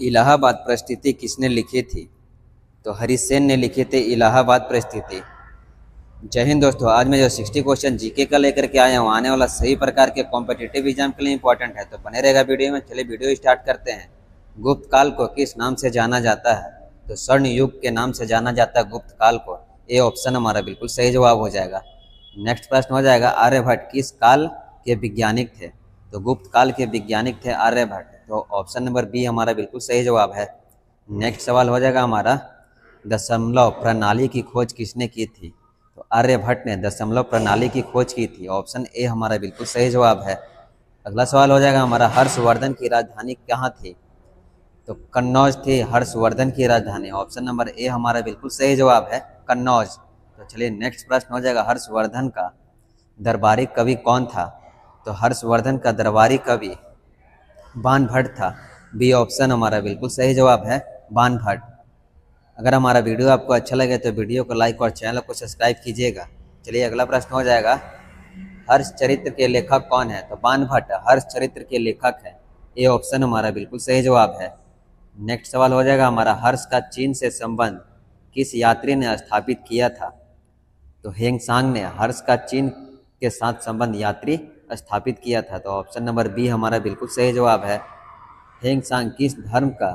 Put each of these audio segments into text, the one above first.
इलाहाबाद परिस्थिति किसने लिखी थी? तो हरिसेन ने लिखे थे इलाहाबाद परिस्थिति। जय हिंद दोस्तों, आज मैं जो 60 क्वेश्चन जीके का लेकर के आया हूँ, आने वाला सही प्रकार के कॉम्पिटिटिव एग्जाम के लिए इंपॉर्टेंट है, तो बने रहेगा वीडियो में। चलिए वीडियो स्टार्ट करते हैं। गुप्त काल को किस नाम से जाना जाता है? तो स्वर्ण युग के नाम से जाना जाता है गुप्त काल को। ये ऑप्शन हमारा बिल्कुल सही जवाब हो जाएगा। नेक्स्ट प्रश्न हो जाएगा, आर्यभट्ट किस काल के वैज्ञानिक थे? तो गुप्त काल के वैज्ञानिक थे आर्यभट्ट। तो ऑप्शन नंबर बी हमारा बिल्कुल सही जवाब है। नेक्स्ट सवाल हो जाएगा हमारा, दशमलव प्रणाली की खोज किसने की थी? तो आर्यभट्ट ने दशमलव प्रणाली की खोज की थी। ऑप्शन ए हमारा बिल्कुल सही जवाब है। अगला सवाल हो जाएगा हमारा, हर्षवर्धन की राजधानी कहाँ थी? तो कन्नौज थी हर्षवर्धन की राजधानी। ऑप्शन नंबर ए हमारा बिल्कुल सही जवाब है, कन्नौज। तो चलिए नेक्स्ट प्रश्न हो जाएगा, हर्षवर्धन का दरबारी कवि कौन था? तो हर्षवर्धन का दरबारी कवि बाणभट्ट था। बी ऑप्शन हमारा बिल्कुल सही जवाब है, बाणभट्ट। अगर हमारा वीडियो आपको अच्छा लगे तो वीडियो को लाइक और चैनल को सब्सक्राइब कीजिएगा। चलिए अगला प्रश्न हो जाएगा, हर्ष चरित्र के लेखक कौन है? तो बाणभट्ट हर्ष चरित्र के लेखक है। ये ऑप्शन हमारा बिल्कुल सही जवाब है। नेक्स्ट सवाल हो जाएगा हमारा, हर्ष का चीन से संबंध किस यात्री ने स्थापित किया था? तो हेंगसांग ने हर्ष का चीन के साथ संबंध यात्री स्थापित किया था। तो ऑप्शन नंबर बी हमारा बिल्कुल सही जवाब है। हेंगसांग किस धर्म का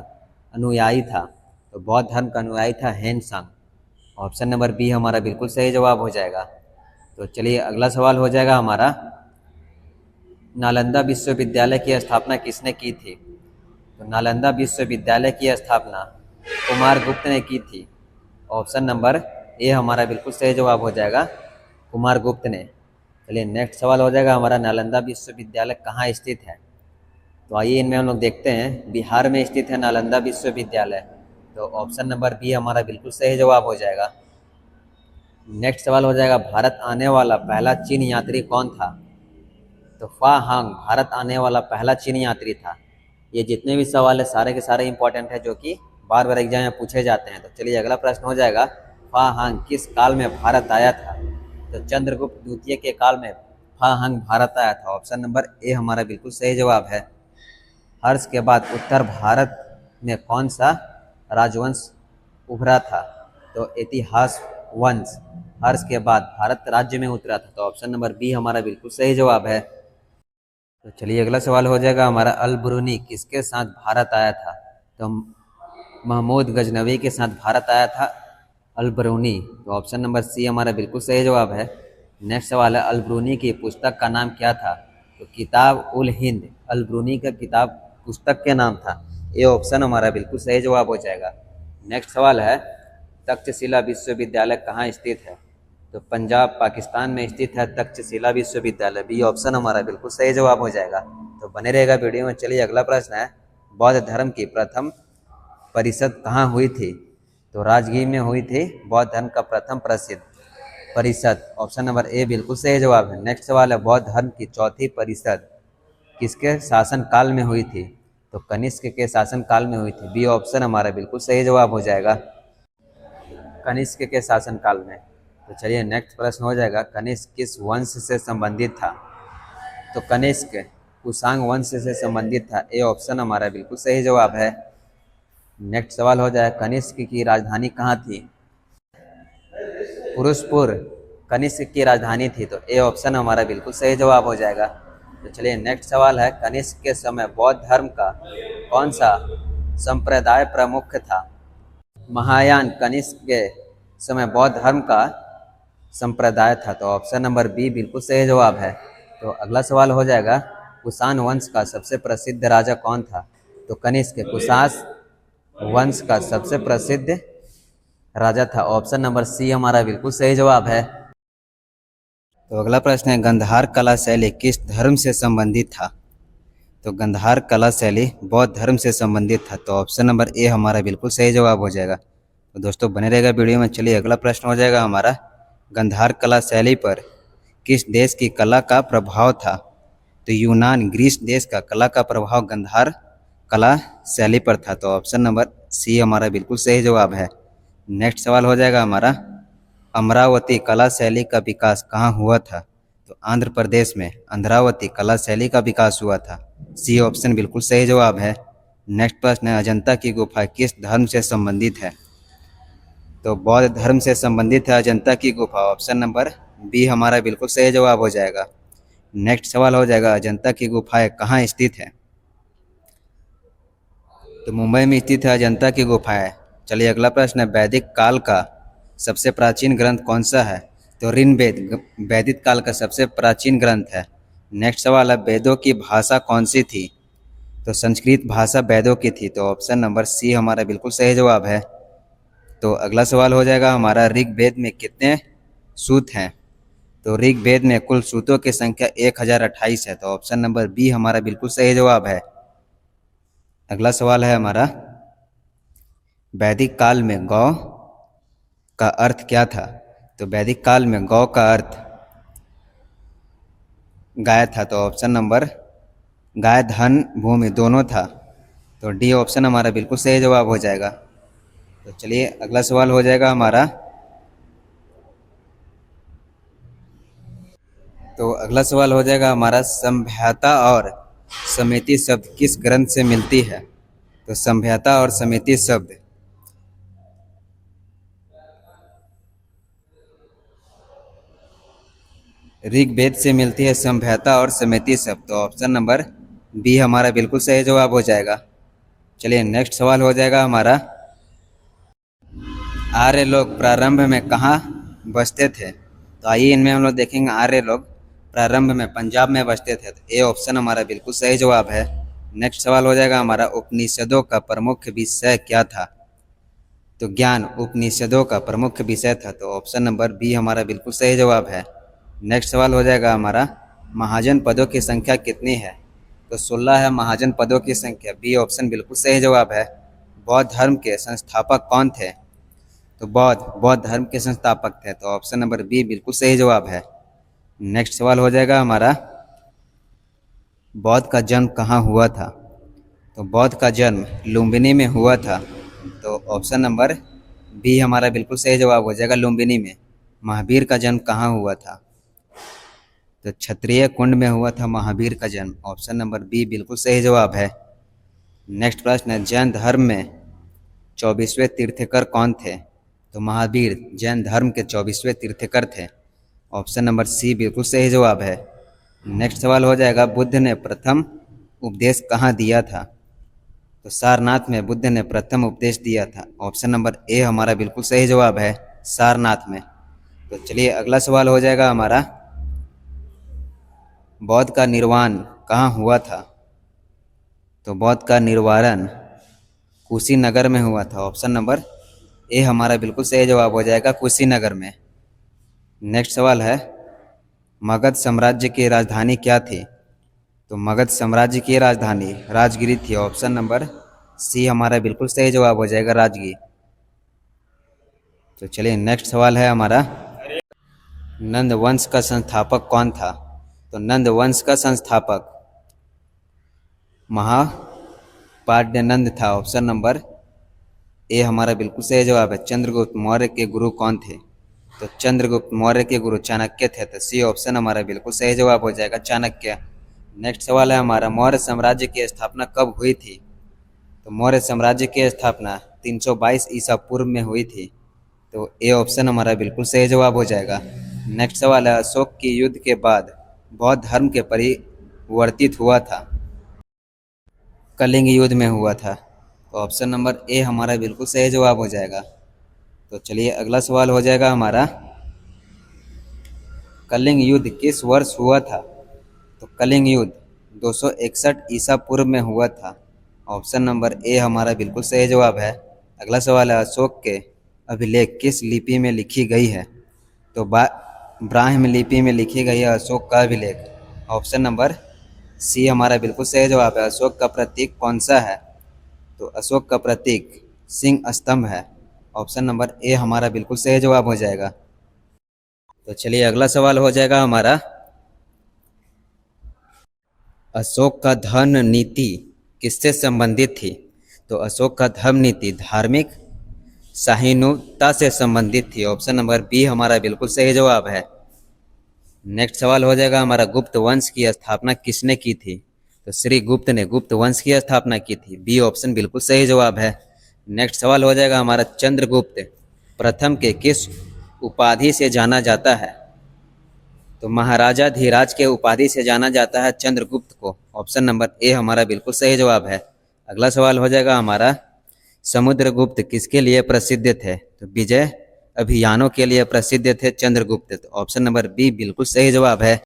अनुयायी था? तो बौद्ध धर्म का अनुयायी था हेंगसांग। ऑप्शन नंबर बी हमारा बिल्कुल सही जवाब हो जाएगा। तो चलिए अगला सवाल हो जाएगा हमारा, नालंदा विश्वविद्यालय की स्थापना किसने की थी? तो नालंदा विश्वविद्यालय की स्थापना कुमारगुप्त ने की थी। ऑप्शन नंबर ए हमारा बिल्कुल सही जवाब हो जाएगा, कुमारगुप्त ने। चलिए नेक्स्ट सवाल हो जाएगा हमारा, नालंदा विश्वविद्यालय कहाँ स्थित है? तो आइए इनमें हम लोग देखते हैं। बिहार में स्थित है नालंदा विश्वविद्यालय। तो ऑप्शन नंबर बी हमारा बिल्कुल सही जवाब हो जाएगा। नेक्स्ट सवाल हो जाएगा, भारत आने वाला पहला चीन यात्री कौन था? तो फा हांग भारत आने वाला पहला चीन यात्री था। ये जितने भी सवाल है सारे के सारे इंपॉर्टेंट है, जो कि बार बार एग्जाम में पूछे जाते हैं। तो चलिए अगला प्रश्न हो जाएगा, फा हांग किस काल में भारत आया था? तो चंद्रगुप्त द्वितीय के काल में फा हांग भारत आया था। ऑप्शन नंबर ए हमारा बिल्कुल सही जवाब है। हर्ष के बाद उत्तर भारत में कौन सा राजवंश उभरा था? तो इतिहास वंश हर्ष के बाद भारत राज्य में उतरा था। तो ऑप्शन नंबर बी हमारा बिल्कुल सही जवाब है। तो चलिए अगला सवाल हो जाएगा हमारा, अल ब्रूनी किसके साथ भारत आया था? तो महमूद गजनवी के साथ भारत आया था अल ब्रूनी। तो ऑप्शन नंबर सी हमारा बिल्कुल सही जवाब है। नेक्स्ट सवाल है, अल ब्रूनी की पुस्तक का नाम क्या था? तो किताब उल हिंद अल ब्रूनी का किताब पुस्तक के नाम था। ये ऑप्शन हमारा बिल्कुल सही जवाब हो जाएगा। नेक्स्ट सवाल है, तक्षशिला विश्वविद्यालय कहाँ स्थित है? तो पंजाब पाकिस्तान में स्थित है तक्षशिला विश्वविद्यालय। बी ऑप्शन हमारा बिल्कुल सही जवाब हो जाएगा। तो बने रहेगा वीडियो में। चलिए अगला प्रश्न है, बौद्ध धर्म की प्रथम परिषद कहाँ हुई थी? तो राजगीर में हुई थी बौद्ध धर्म का प्रथम प्रसिद्ध परिषद। ऑप्शन नंबर ए बिल्कुल सही जवाब है। नेक्स्ट सवाल है, बौद्ध धर्म की चौथी परिषद किसके शासन काल में हुई थी? तो कनिष्क के शासन काल में हुई थी। बी ऑप्शन हमारा बिल्कुल सही जवाब हो जाएगा, कनिष्क के शासन काल में। तो चलिए नेक्स्ट प्रश्न हो जाएगा, कनिष्क किस वंश से संबंधित था? तो कनिष्क कुषाण वंश से संबंधित था। ए ऑप्शन हमारा बिल्कुल सही जवाब है। नेक्स्ट सवाल हो जाए, कनिष्क की राजधानी कहाँ थी? पुरुषपुर कनिष्क की राजधानी थी। तो ए ऑप्शन हमारा बिल्कुल सही जवाब हो जाएगा। तो चलिए नेक्स्ट सवाल है, कनिष्क के समय बौद्ध धर्म का कौन सा संप्रदाय प्रमुख था? महायान कनिष्क के समय बौद्ध धर्म का संप्रदाय था। तो ऑप्शन नंबर बी बिल्कुल सही जवाब है। तो अगला सवाल हो जाएगा, कुषाण वंश का सबसे प्रसिद्ध राजा कौन था? तो कनिष्क कुषाण वंश का सबसे प्रसिद्ध राजा था। ऑप्शन नंबर सी हमारा बिल्कुल सही जवाब है। तो अगला प्रश्न है, गंधार कला शैली किस धर्म से संबंधित था? तो गंधार कला शैली बौद्ध धर्म से संबंधित था। तो ऑप्शन नंबर ए हमारा बिल्कुल सही जवाब हो जाएगा। तो दोस्तों बने रहेगा वीडियो में। चलिए अगला प्रश्न हो जाएगा हमारा, गंधार कला शैली पर किस देश की कला का प्रभाव था? तो यूनान ग्रीस देश का कला का प्रभाव गंधार कला शैली पर था। तो ऑप्शन नंबर सी हमारा बिल्कुल सही जवाब है। नेक्स्ट सवाल हो जाएगा हमारा, अमरावती कला शैली का विकास कहाँ हुआ था? तो आंध्र प्रदेश में अमरावती कला शैली का विकास हुआ था। सी ऑप्शन बिल्कुल सही जवाब है। नेक्स्ट प्रश्न है, अजंता की गुफा किस धर्म से संबंधित है? तो बौद्ध धर्म से संबंधित है अजंता की गुफा। ऑप्शन नंबर बी हमारा बिल्कुल सही जवाब हो जाएगा। नेक्स्ट सवाल हो जाएगा, अजंता की गुफाएं कहाँ स्थित है? तो मुंबई में स्थित है अजंता की गुफाएं। चलिए अगला प्रश्न है, वैदिक काल का सबसे प्राचीन ग्रंथ कौन सा है? तो ऋग्वेद वैदिक काल का सबसे प्राचीन ग्रंथ है। नेक्स्ट सवाल है, वेदों की भाषा कौन सी थी? तो संस्कृत भाषा वेदों की थी। तो ऑप्शन नंबर सी हमारा बिल्कुल सही जवाब है। तो अगला सवाल हो जाएगा हमारा, ऋग्वेद में कितने सूत हैं? तो ऋग्वेद में कुल सूतों की संख्या 1028 है। तो ऑप्शन नंबर बी हमारा बिल्कुल सही जवाब है। अगला सवाल है हमारा, वैदिक काल में गौ का अर्थ क्या था? तो वैदिक काल में गौ का अर्थ गाय था। तो ऑप्शन नंबर गाय धन भूमि दोनों था। तो डी ऑप्शन हमारा बिल्कुल सही जवाब हो जाएगा। तो चलिए अगला सवाल हो जाएगा हमारा, तो अगला सवाल हो जाएगा हमारा, सभ्यता और समिति शब्द किस ग्रंथ से मिलती है? तो सभ्यता और समिति शब्द ऋग्वेद से मिलती है सभ्यता और समिति शब्द। तो ऑप्शन नंबर बी हमारा बिल्कुल सही जवाब हो जाएगा। चलिए नेक्स्ट सवाल हो जाएगा हमारा, आर्य लोग प्रारंभ में कहाँ बसते थे? तो आइए इनमें हम लोग देखेंगे, आर्य लोग प्रारंभ में पंजाब में बसते थे। तो ए ऑप्शन हमारा बिल्कुल सही जवाब है। नेक्स्ट सवाल हो जाएगा हमारा, उपनिषदों का प्रमुख विषय क्या था? तो ज्ञान उपनिषदों का प्रमुख विषय था। तो ऑप्शन नंबर बी हमारा बिल्कुल सही जवाब है। नेक्स्ट सवाल हो जाएगा हमारा, महाजन पदों की संख्या कितनी है? तो 16 है महाजन पदों की संख्या। बी ऑप्शन बिल्कुल सही जवाब है। बौद्ध धर्म के संस्थापक कौन थे? तो बौद्ध धर्म के संस्थापक थे। तो ऑप्शन नंबर बी बिल्कुल सही जवाब है। नेक्स्ट सवाल हो जाएगा हमारा, बौद्ध का जन्म कहाँ हुआ था? तो बौद्ध का जन्म लुम्बिनी में हुआ था। तो ऑप्शन नंबर बी हमारा बिल्कुल सही जवाब हो जाएगा, लुम्बिनी में। महावीर का जन्म कहाँ हुआ था? तो क्षत्रिय कुंड में हुआ था महावीर का जन्म। ऑप्शन नंबर बी बिल्कुल सही जवाब है। नेक्स्ट प्रश्न है, जैन धर्म में 24वें तीर्थकर कौन थे? तो महावीर जैन धर्म के 24वें तीर्थकर थे। ऑप्शन नंबर सी बिल्कुल सही जवाब है। नेक्स्ट सवाल हो जाएगा, बुद्ध ने प्रथम उपदेश कहाँ दिया था? तो सारनाथ में बुद्ध ने प्रथम उपदेश दिया था। ऑप्शन नंबर ए हमारा बिल्कुल सही जवाब है, सारनाथ में। तो चलिए अगला सवाल हो जाएगा हमारा, बौद्ध का निर्वाण कहाँ हुआ था? तो बौद्ध का निर्वाण कुशीनगर में हुआ था। ऑप्शन नंबर ए हमारा बिल्कुल सही जवाब हो जाएगा, कुशीनगर में। नेक्स्ट सवाल है, मगध साम्राज्य की राजधानी क्या थी? तो मगध साम्राज्य की राजधानी राजगिरी थी। ऑप्शन नंबर सी हमारा बिल्कुल सही जवाब हो जाएगा, राजगिरी। तो चलिए नेक्स्ट सवाल है हमारा, नंद वंश का संस्थापक कौन था? तो नंद वंश का संस्थापक महापाड्यनंद था। ऑप्शन नंबर ए हमारा बिल्कुल सही जवाब है। चंद्रगुप्त मौर्य के गुरु कौन थे? तो चंद्रगुप्त मौर्य के गुरु चाणक्य थे। तो सी ऑप्शन हमारा बिल्कुल सही जवाब हो जाएगा, चाणक्य। नेक्स्ट सवाल है हमारा, मौर्य साम्राज्य की स्थापना कब हुई थी? तो मौर्य साम्राज्य की स्थापना 322 ईसा पूर्व में हुई थी। तो ए ऑप्शन हमारा बिल्कुल सही जवाब हो जाएगा। नेक्स्ट सवाल है, अशोक की युद्ध के बाद बौद्ध धर्म के परिवर्तित हुआ था? कलिंग युद्ध में हुआ था। तो ऑप्शन नंबर ए हमारा बिल्कुल सही जवाब हो जाएगा। तो चलिए अगला सवाल हो जाएगा हमारा, कलिंग युद्ध किस वर्ष हुआ था? तो कलिंग युद्ध 261 ईसा पूर्व में हुआ था। ऑप्शन नंबर ए हमारा बिल्कुल सही जवाब है। अगला सवाल है, अशोक के अभिलेख किस लिपि में लिखी गई है? तो ब्राह्मी लिपि में लिखी गई है अशोक का अभिलेख। ऑप्शन नंबर सी हमारा बिल्कुल सही जवाब है। अशोक का प्रतीक कौन सा है? तो अशोक का प्रतीक सिंह स्तंभ है। ऑप्शन नंबर ए हमारा बिल्कुल सही जवाब हो जाएगा। तो चलिए अगला सवाल हो जाएगा हमारा, अशोक का धर्म नीति किससे संबंधित थी? तो अशोक का धर्म नीति धार्मिक सहिष्णुता से संबंधित थी। ऑप्शन नंबर बी हमारा बिल्कुल सही जवाब है। नेक्स्ट सवाल हो जाएगा हमारा, गुप्त वंश की स्थापना किसने की थी? तो श्री गुप्त ने गुप्त वंश की स्थापना की थी। बी ऑप्शन बिल्कुल सही जवाब है। नेक्स्ट सवाल हो जाएगा हमारा, चंद्रगुप्त प्रथम के किस उपाधि से जाना जाता है? तो महाराजा धीराज के उपाधि से जाना जाता है चंद्रगुप्त को। ऑप्शन नंबर ए हमारा बिल्कुल सही जवाब है। अगला सवाल हो जाएगा हमारा, समुद्रगुप्त किसके लिए प्रसिद्ध थे? तो विजय अभियानों के लिए प्रसिद्ध थे चंद्रगुप्त। तो ऑप्शन नंबर बी बिल्कुल सही जवाब है।